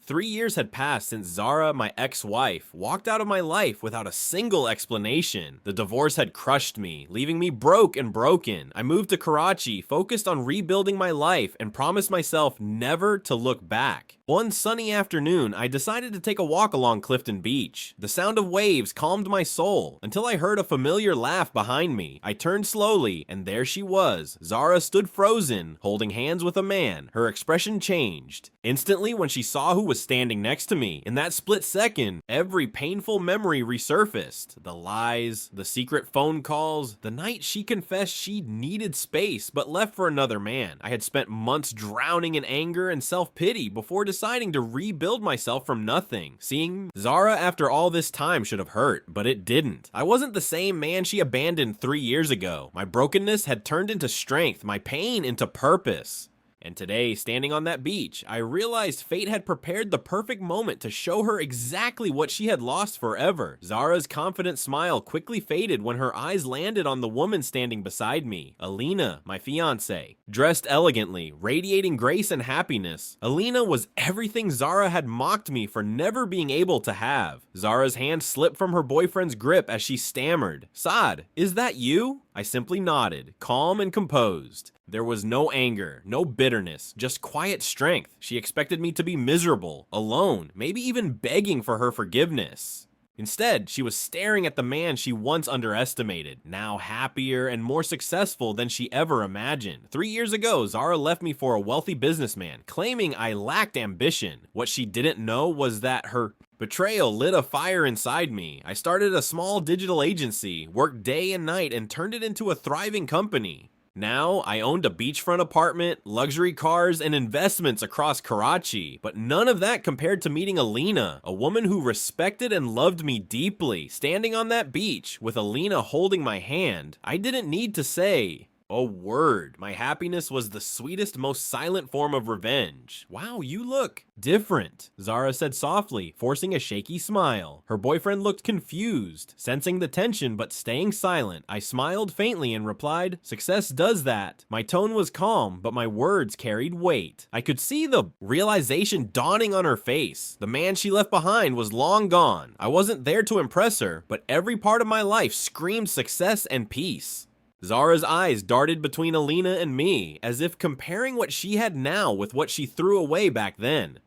3 years had passed since Zara, my ex-wife, walked out of my life without a single explanation. The divorce had crushed me, leaving me broke and broken. I moved to Karachi, focused on rebuilding my life, and promised myself never to look back. One sunny afternoon, I decided to take a walk along Clifton Beach. The sound of waves calmed my soul, until I heard a familiar laugh behind me. I turned slowly, and there she was. Zara stood frozen, holding hands with a man. Her expression changed. Instantly, when she saw who was standing next to me, in that split second, every painful memory resurfaced. The lies, the secret phone calls, the night she confessed she needed space but left for another man. I had spent months drowning in anger and self-pity before deciding to rebuild myself from nothing. Seeing Zara after all this time should have hurt, but it didn't. I wasn't the same man she abandoned 3 years ago. My brokenness had turned into strength, my pain into purpose. And today, standing on that beach, I realized fate had prepared the perfect moment to show her exactly what she had lost forever. Zara's confident smile quickly faded when her eyes landed on the woman standing beside me, Alina, my fiancée. Dressed elegantly, radiating grace and happiness, Alina was everything Zara had mocked me for never being able to have. Zara's hand slipped from her boyfriend's grip as she stammered, "Saad, is that you?" I simply nodded, calm and composed. There was no anger, no bitterness, just quiet strength. She expected me to be miserable, alone, maybe even begging for her forgiveness. Instead, she was staring at the man she once underestimated, now happier and more successful than she ever imagined. 3 years ago, Zara left me for a wealthy businessman, claiming I lacked ambition. What she didn't know was that her betrayal lit a fire inside me. I started a small digital agency, worked day and night, and turned it into a thriving company. Now, I owned a beachfront apartment, luxury cars, and investments across Karachi, but none of that compared to meeting Alina, a woman who respected and loved me deeply. Standing on that beach, with Alina holding my hand, I didn't need to say a word. My happiness was the sweetest, most silent form of revenge. "Wow, you look different," Zara said softly, forcing a shaky smile. Her boyfriend looked confused, sensing the tension but staying silent. I smiled faintly and replied, "Success does that." My tone was calm, but my words carried weight. I could see the realization dawning on her face. The man she left behind was long gone. I wasn't there to impress her, but every part of my life screamed success and peace. Zara's eyes darted between Alina and me, as if comparing what she had now with what she threw away back then.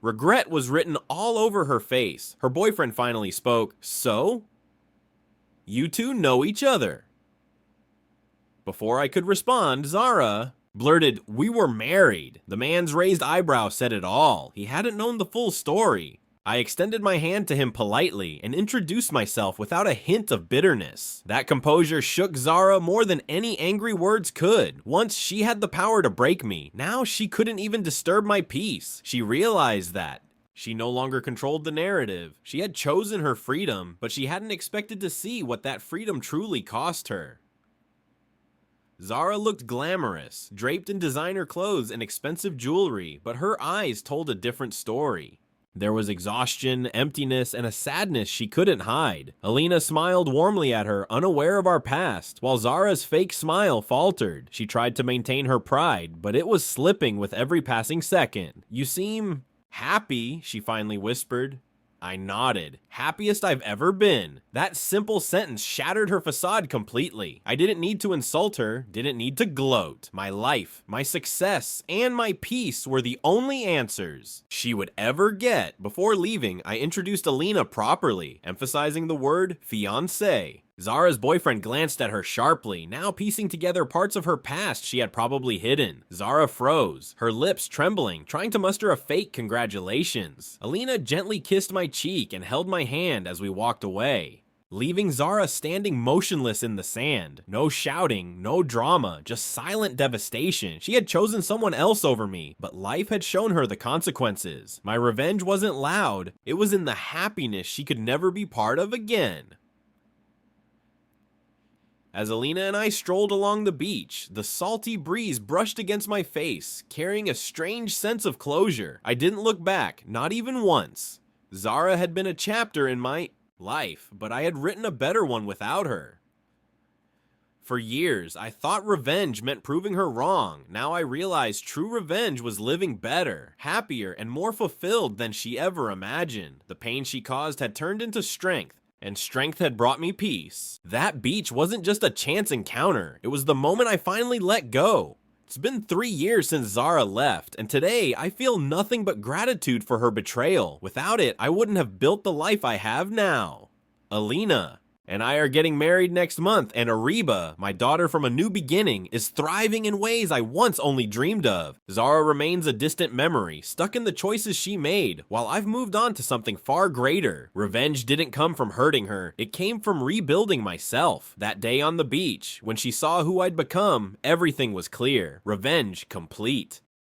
Regret was written all over her face. Her boyfriend finally spoke, "So? You two know each other?" Before I could respond, Zara blurted, "We were married." The man's raised eyebrow said it all. He hadn't known the full story. I extended my hand to him politely and introduced myself without a hint of bitterness. That composure shook Zara more than any angry words could. Once she had the power to break me, now she couldn't even disturb my peace. She realized that. She no longer controlled the narrative. She had chosen her freedom, but she hadn't expected to see what that freedom truly cost her. Zara looked glamorous, draped in designer clothes and expensive jewelry, but her eyes told a different story. There was exhaustion, emptiness, and a sadness she couldn't hide. Alina smiled warmly at her, unaware of our past, while Zara's fake smile faltered. She tried to maintain her pride, but it was slipping with every passing second. "You seem happy," she finally whispered. I nodded. "Happiest I've ever been." That simple sentence shattered her facade completely. I didn't need to insult her, didn't need to gloat. My life, my success, and my peace were the only answers she would ever get. Before leaving, I introduced Alina properly, emphasizing the word fiancé. Zara's boyfriend glanced at her sharply, now piecing together parts of her past she had probably hidden. Zara froze, her lips trembling, trying to muster a fake congratulations. Alina gently kissed my cheek and held my hand as we walked away, leaving Zara standing motionless in the sand. No shouting, no drama, just silent devastation. She had chosen someone else over me, but life had shown her the consequences. My revenge wasn't loud, it was in the happiness she could never be part of again. As Alina and I strolled along the beach, the salty breeze brushed against my face, carrying a strange sense of closure. I didn't look back, not even once. Zara had been a chapter in my life, but I had written a better one without her. For years, I thought revenge meant proving her wrong. Now I realize true revenge was living better, happier, and more fulfilled than she ever imagined. The pain she caused had turned into strength, and strength had brought me peace. That beach wasn't just a chance encounter, it was the moment I finally let go. It's been 3 years since Zara left, and today I feel nothing but gratitude for her betrayal. Without it, I wouldn't have built the life I have now. Alina and I are getting married next month, and Ariba, my daughter from a new beginning, is thriving in ways I once only dreamed of. Zara remains a distant memory, stuck in the choices she made, while I've moved on to something far greater. Revenge didn't come from hurting her, it came from rebuilding myself. That day on the beach, when she saw who I'd become, everything was clear. Revenge complete.